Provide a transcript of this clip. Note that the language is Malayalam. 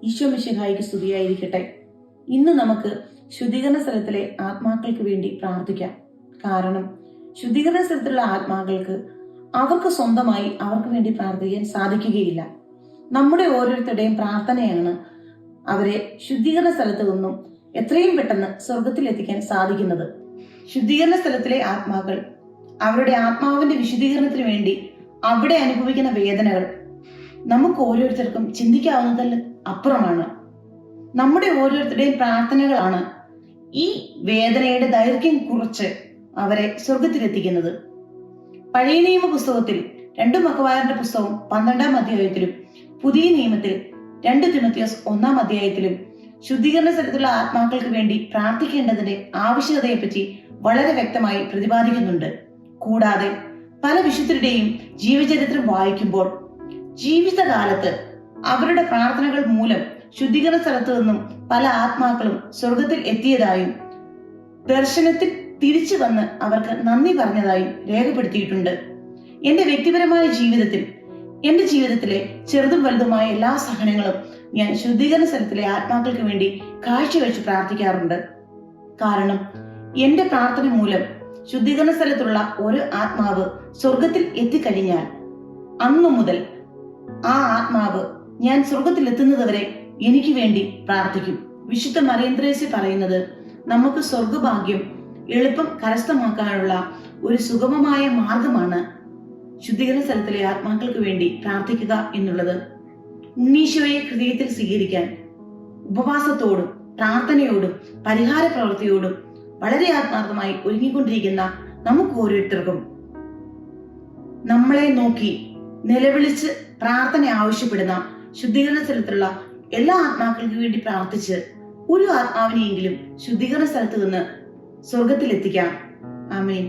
ഈശോ മിശിഹായിക്ക് സ്തുതിയായിരിക്കട്ടെ. ഇന്ന് നമുക്ക് ശുദ്ധീകരണ സ്ഥലത്തിലെ ആത്മാക്കൾക്ക് വേണ്ടി പ്രാർത്ഥിക്കാം. കാരണം ശുദ്ധീകരണ സ്ഥലത്തിലുള്ള ആത്മാക്കൾക്ക് അവർക്ക് സ്വന്തമായി അവർക്ക് വേണ്ടി പ്രാർത്ഥിക്കാൻ സാധിക്കുകയില്ല. നമ്മുടെ ഓരോരുത്തരുടെയും പ്രാർത്ഥനയാണ് അവരെ ശുദ്ധീകരണ സ്ഥലത്ത് നിന്നും എത്രയും പെട്ടെന്ന് സ്വർഗത്തിൽ എത്തിക്കാൻ സാധിക്കുന്നത്. ശുദ്ധീകരണ സ്ഥലത്തിലെ ആത്മാക്കൾ അവരുടെ ആത്മാവിന്റെ വിശുദ്ധീകരണത്തിന് വേണ്ടി അവിടെ അനുഭവിക്കുന്ന വേദനകൾ നമുക്ക് ഓരോരുത്തർക്കും ചിന്തിക്കാവുന്നതിൽ അപ്പുറമാണ്. നമ്മുടെ ഓരോരുത്തരുടെയും പ്രാർത്ഥനകളാണ് ഈ വേദനയുടെ ദൈർഘ്യം കുറച്ച് അവരെ സ്വർഗത്തിലെത്തിക്കുന്നത്. പഴയ നിയമ പുസ്തകത്തിൽ 2 മക്കവായരുടെ പുസ്തകം 12-ാം അധ്യായത്തിലും പുതിയ നിയമത്തിൽ 2 തിമോത്തിയോസ് 1-ാം അധ്യായത്തിലും ശുദ്ധീകരണ സ്ഥലത്തുള്ള ആത്മാക്കൾക്ക് വേണ്ടി പ്രാർത്ഥിക്കേണ്ടതിന്റെ ആവശ്യകതയെപ്പറ്റി വളരെ വ്യക്തമായി പ്രതിപാദിക്കുന്നുണ്ട്. കൂടാതെ പല വിശുദ്ധരുടെയും ജീവചരിത്രം വായിക്കുമ്പോൾ ജീവിതകാലത്ത് അവരുടെ പ്രാർത്ഥനകൾ മൂലം ശുദ്ധീകരണ സ്ഥലത്തു നിന്നും പല ആത്മാക്കളും സ്വർഗത്തിൽ എത്തിയതായും ദർശനത്തിൽ തിരിച്ചു വന്ന് അവർക്ക് നന്ദി പറഞ്ഞതായും രേഖപ്പെടുത്തിയിട്ടുണ്ട്. എന്റെ വ്യക്തിപരമായ ജീവിതത്തിൽ എന്റെ ജീവിതത്തിലെ ചെറുതും വലുതുമായ എല്ലാ സഹനങ്ങളും ഞാൻ ശുദ്ധീകരണ സ്ഥലത്തിലെ ആത്മാക്കൾക്ക് വേണ്ടി കാഴ്ചവെച്ച് പ്രാർത്ഥിക്കാറുണ്ട്. കാരണം എന്റെ പ്രാർത്ഥന മൂലം ശുദ്ധീകരണ സ്ഥലത്തുള്ള ഒരു ആത്മാവ് സ്വർഗത്തിൽ എത്തിക്കഴിഞ്ഞാൽ അന്നു മുതൽ ആ ആത്മാവ് ഞാൻ സ്വർഗത്തിൽ എത്തുന്നത് വരെ എനിക്ക് വേണ്ടി പ്രാർത്ഥിക്കും. വിശുദ്ധ മറിയന്ത്രേസ്യ പറയുന്നത് നമുക്ക് സ്വർഗഭാഗ്യം എളുപ്പം കരസ്ഥമാക്കാനുള്ള ഒരു സുഗമമായ മാർഗമാണ് ശുദ്ധീകരണ സ്ഥലത്തിലെ ആത്മാക്കൾക്ക് വേണ്ടി പ്രാർത്ഥിക്കുക എന്നുള്ളത്. ഉണ്ണീശോയെ ഹൃദയത്തിൽ സ്വീകരിക്കാൻ ഉപവാസത്തോടും പ്രാർത്ഥനയോടും പരിഹാര പ്രവൃത്തിയോടും വളരെ ആത്മാർത്ഥമായി ഒരുങ്ങിക്കൊണ്ടിരിക്കുന്ന നമുക്ക് ഓരോരുത്തർക്കും നമ്മളെ നോക്കി നിലവിളിച്ച് പ്രാർത്ഥന ആവശ്യപ്പെടുന്ന ശുദ്ധീകരണ സ്ഥലത്തുള്ള എല്ലാ ആത്മാക്കൾക്ക് വേണ്ടി പ്രാർത്ഥിച്ച് ഒരു ആത്മാവിനെയെങ്കിലും ശുദ്ധീകരണ സ്ഥലത്ത് നിന്ന് സ്വർഗത്തിലെത്തിക്കാം. ആമേൻ.